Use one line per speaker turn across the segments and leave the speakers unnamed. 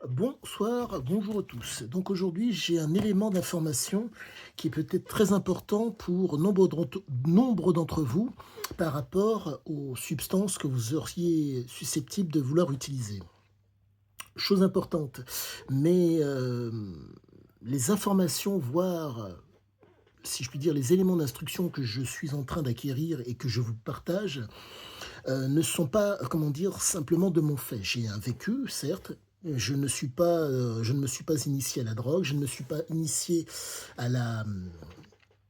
Bonsoir, bonjour à tous. Donc aujourd'hui, j'ai un élément d'information qui est peut-être très important pour nombre d'entre vous par rapport aux substances que vous auriez susceptibles de vouloir utiliser. Chose importante, mais les informations, voire, si je puis dire, les éléments d'instruction que je suis en train d'acquérir et que je vous partage, ne sont pas, comment dire, simplement de mon fait. J'ai un vécu, certes, je ne me suis pas initié à la drogue, je ne me suis pas initié à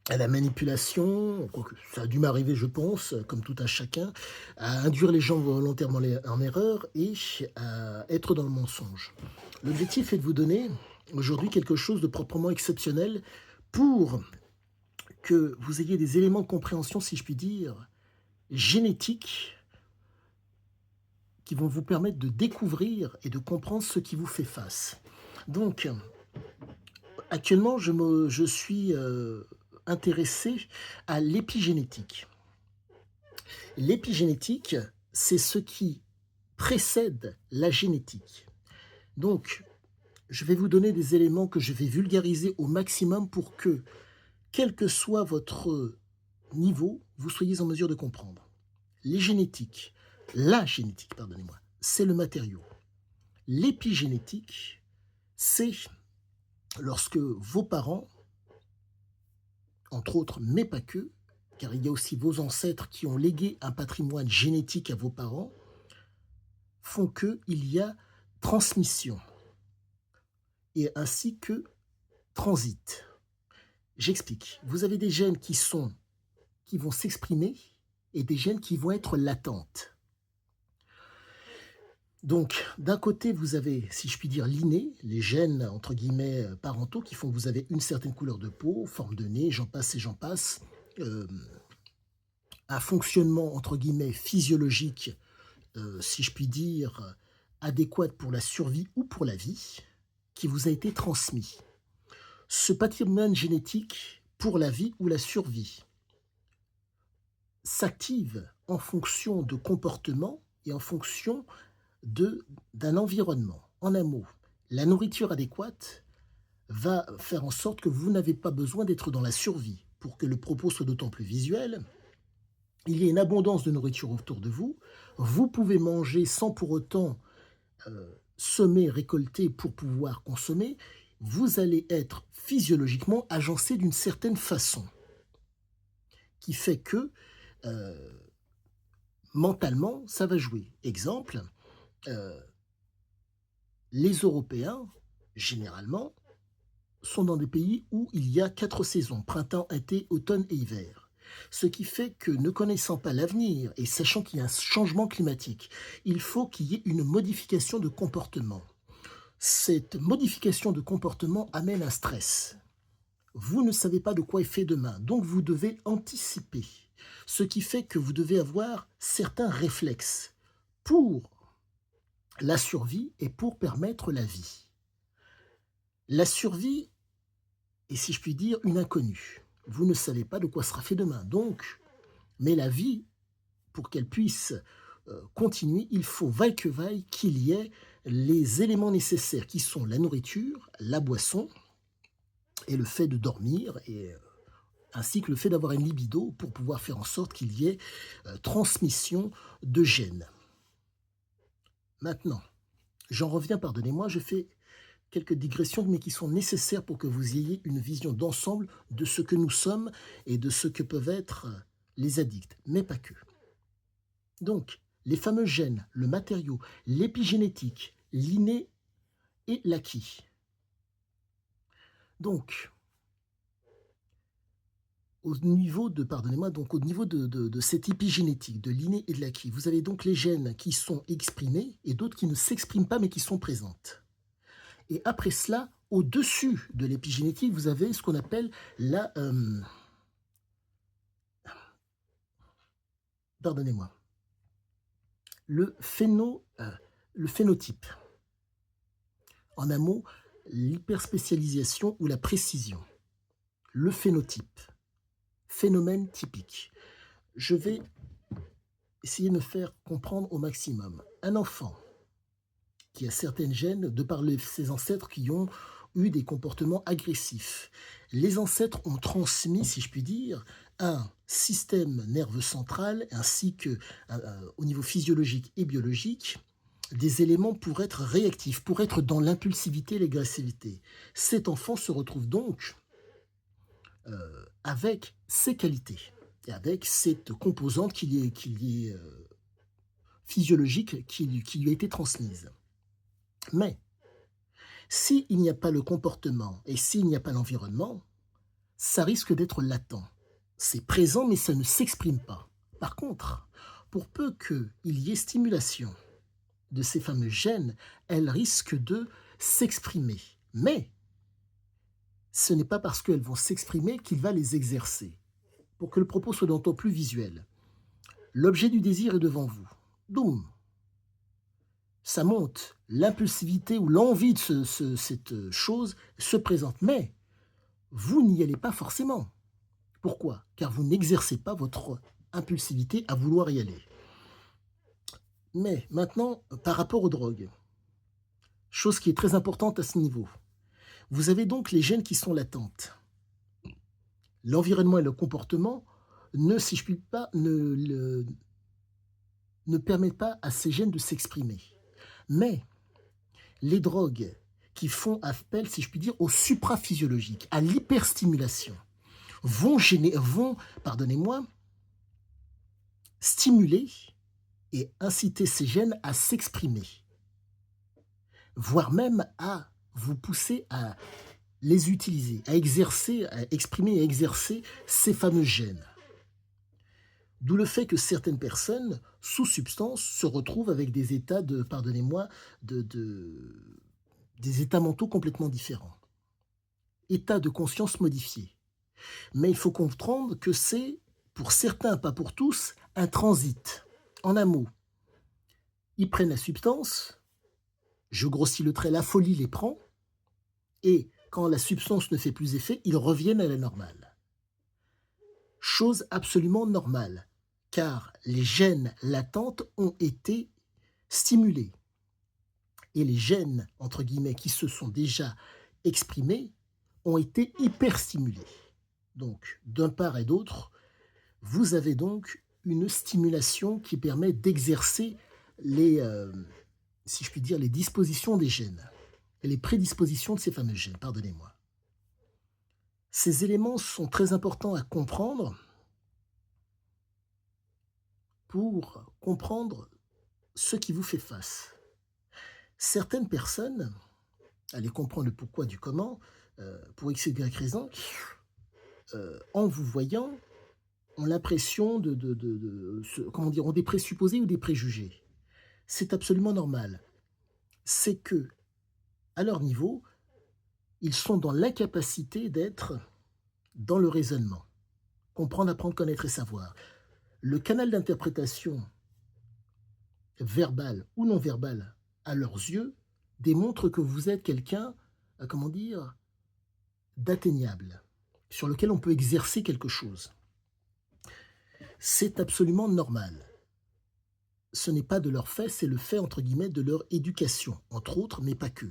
à la manipulation, quoique ça a dû m'arriver, je pense, comme tout à chacun, à induire les gens volontairement en erreur et à être dans le mensonge. L'objectif est de vous donner aujourd'hui quelque chose de proprement exceptionnel pour que vous ayez des éléments de compréhension, si je puis dire, génétiques qui vont vous permettre de découvrir et de comprendre ce qui vous fait face. Donc, actuellement, je suis intéressé à l'épigénétique. L'épigénétique, c'est ce qui précède la génétique. Donc, je vais vous donner des éléments que je vais vulgariser au maximum pour que, quel que soit votre niveau, vous soyez en mesure de comprendre. Les génétiques, la génétique, pardonnez-moi, c'est le matériau. L'épigénétique, c'est lorsque vos parents, entre autres, mais pas que, car il y a aussi vos ancêtres qui ont légué un patrimoine génétique à vos parents, font qu'il y a transmission et ainsi que transit. J'explique. Vous avez des gènes qui vont s'exprimer et des gènes qui vont être latentes. Donc, d'un côté, vous avez, si je puis dire, l'inné, les gènes, entre guillemets, parentaux, qui font que vous avez une certaine couleur de peau, forme de nez, j'en passe et j'en passe, euh, un fonctionnement, entre guillemets, physiologique, si je puis dire, adéquat pour la survie ou pour la vie, qui vous a été transmis. Ce patrimoine génétique, pour la vie ou la survie, s'active en fonction de comportements et en fonction d'un environnement. En un mot, la nourriture adéquate va faire en sorte que vous n'avez pas besoin d'être dans la survie. Pour que le propos soit d'autant plus visuel, il y a une abondance de nourriture autour de vous. Vous pouvez manger sans pour autant semer, récolter pour pouvoir consommer. Vous allez être physiologiquement agencé d'une certaine façon, qui fait que euh, mentalement, ça va jouer. Exemple, euh, les Européens, généralement, sont dans des pays où il y a 4 saisons, printemps, été, automne et hiver. Ce qui fait que, ne connaissant pas l'avenir et sachant qu'il y a un changement climatique, il faut qu'il y ait une modification de comportement. Cette modification de comportement amène un stress. Vous ne savez pas de quoi est fait demain, donc vous devez anticiper. Ce qui fait que vous devez avoir certains réflexes pour la survie et pour permettre la vie. La survie est, si je puis dire, une inconnue. Vous ne savez pas de quoi sera fait demain. Donc, mais la vie, pour qu'elle puisse continuer, il faut, vaille que vaille, qu'il y ait les éléments nécessaires qui sont la nourriture, la boisson et le fait de dormir, ainsi que le fait d'avoir une libido pour pouvoir faire en sorte qu'il y ait transmission de gènes. Maintenant, j'en reviens, pardonnez-moi, je fais quelques digressions, mais qui sont nécessaires pour que vous ayez une vision d'ensemble de ce que nous sommes et de ce que peuvent être les addicts, mais pas que. Donc, les fameux gènes, le matériau, l'épigénétique, l'inné et l'acquis. Donc, au niveau de, pardonnez-moi, donc au niveau de cette épigénétique, de l'inné et de l'acquis, vous avez donc les gènes qui sont exprimés et d'autres qui ne s'expriment pas mais qui sont présentes. Et après cela, au-dessus de l'épigénétique, vous avez ce qu'on appelle la, pardonnez-moi, le, le phénotype. En un mot, l'hyperspécialisation ou la précision. Le phénotype. Phénomène typique. Je vais essayer de me faire comprendre au maximum. Un enfant qu'il y a certaines gènes, de par ces ancêtres qui ont eu des comportements agressifs. Les ancêtres ont transmis, si je puis dire, un système nerveux central ainsi que au niveau physiologique et biologique, des éléments pour être réactifs, pour être dans l'impulsivité et l'agressivité. Cet enfant se retrouve donc avec ces qualités et avec cette composante physiologique qui lui a été transmise. Mais s'il n'y a pas le comportement et s'il n'y a pas l'environnement, ça risque d'être latent. C'est présent, mais ça ne s'exprime pas. Par contre, pour peu qu'il y ait stimulation de ces fameux gènes, elles risquent de s'exprimer. Mais ce n'est pas parce qu'elles vont s'exprimer qu'il va les exercer. Pour que le propos soit d'autant plus visuel, l'objet du désir est devant vous. Boum, ça monte, l'impulsivité ou l'envie de cette chose se présente, mais vous n'y allez pas forcément. Pourquoi? Car vous n'exercez pas votre impulsivité à vouloir y aller. Mais maintenant, par rapport aux drogues, chose qui est très importante à ce niveau, vous avez donc les gènes qui sont latentes. L'environnement et le comportement ne, si je puis pas, ne permettent pas à ces gènes de s'exprimer. Mais les drogues qui font appel, si je puis dire, au supraphysiologique, à l'hyperstimulation, vont, pardonnez-moi, stimuler et inciter ces gènes à s'exprimer, voire même à vous pousser à les utiliser, à exercer, à exprimer et exercer ces fameux gènes. D'où le fait que certaines personnes, sous substance, se retrouvent avec des états de, pardonnez-moi, des états mentaux complètement différents. État de conscience modifié. Mais il faut comprendre que c'est, pour certains, pas pour tous, un transit. En un mot, ils prennent la substance, je grossis le trait, la folie les prend, et quand la substance ne fait plus effet, ils reviennent à la normale. Chose absolument normale, car les gènes latentes ont été stimulés. Et les gènes, entre guillemets, qui se sont déjà exprimés, ont été hyperstimulés. Donc, d'un part et d'autre, vous avez donc une stimulation qui permet d'exercer si je puis dire, les dispositions des gènes, et les prédispositions de ces fameux gènes, pardonnez-moi. Ces éléments sont très importants à comprendre pour comprendre ce qui vous fait face. Certaines personnes, allez comprendre le pourquoi du comment, pour x, y raison, en vous voyant, ont l'impression comment dire, ont des présupposés ou des préjugés. C'est absolument normal. C'est que, à leur niveau, ils sont dans l'incapacité d'être dans le raisonnement. Comprendre, apprendre, connaître et savoir. Le canal d'interprétation verbal ou non verbal à leurs yeux démontre que vous êtes quelqu'un, comment dire, d'atteignable, sur lequel on peut exercer quelque chose. C'est absolument normal. Ce n'est pas de leur fait, c'est le fait, entre guillemets, de leur éducation, entre autres, mais pas que.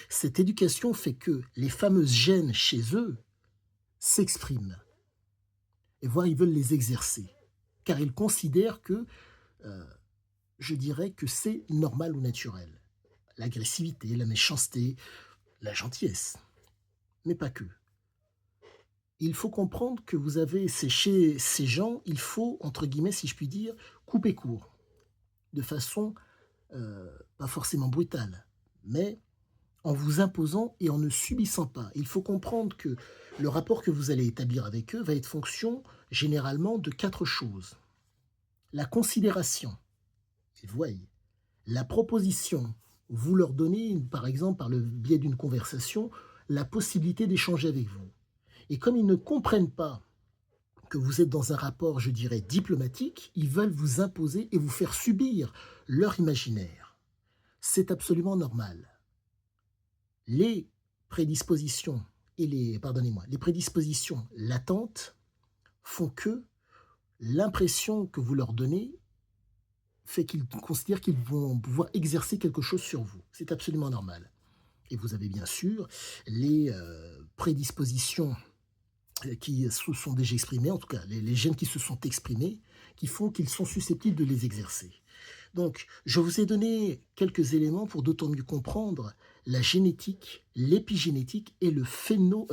Cette éducation fait que les fameuses gènes chez eux s'expriment. Et voire ils veulent les exercer. Car ils considèrent que, je dirais que c'est normal ou naturel. L'agressivité, la méchanceté, la gentillesse. Mais pas que. Il faut comprendre que vous avez, chez ces gens, il faut, entre guillemets, si je puis dire, couper court. De façon, pas forcément brutale, mais en vous imposant et en ne subissant pas. Il faut comprendre que le rapport que vous allez établir avec eux va être fonction généralement de 4 choses. La considération, ils voient. La proposition, vous leur donnez, par exemple, par le biais d'une conversation, la possibilité d'échanger avec vous. Et comme ils ne comprennent pas que vous êtes dans un rapport, je dirais, diplomatique, ils veulent vous imposer et vous faire subir leur imaginaire. C'est absolument normal. Les prédispositions les prédispositions latentes font que l'impression que vous leur donnez fait qu'ils considèrent qu'ils vont pouvoir exercer quelque chose sur vous. C'est absolument normal. Et vous avez bien sûr les, prédispositions, qui se sont déjà exprimées, en tout cas les gènes qui se sont exprimés, qui font qu'ils sont susceptibles de les exercer. Donc, je vous ai donné quelques éléments pour d'autant mieux comprendre la génétique, l'épigénétique et le phénotype.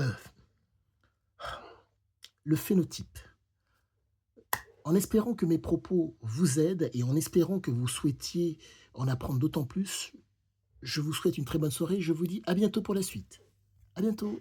En espérant que mes propos vous aident et en espérant que vous souhaitiez en apprendre d'autant plus, je vous souhaite une très bonne soirée. Je vous dis à bientôt pour la suite. À bientôt.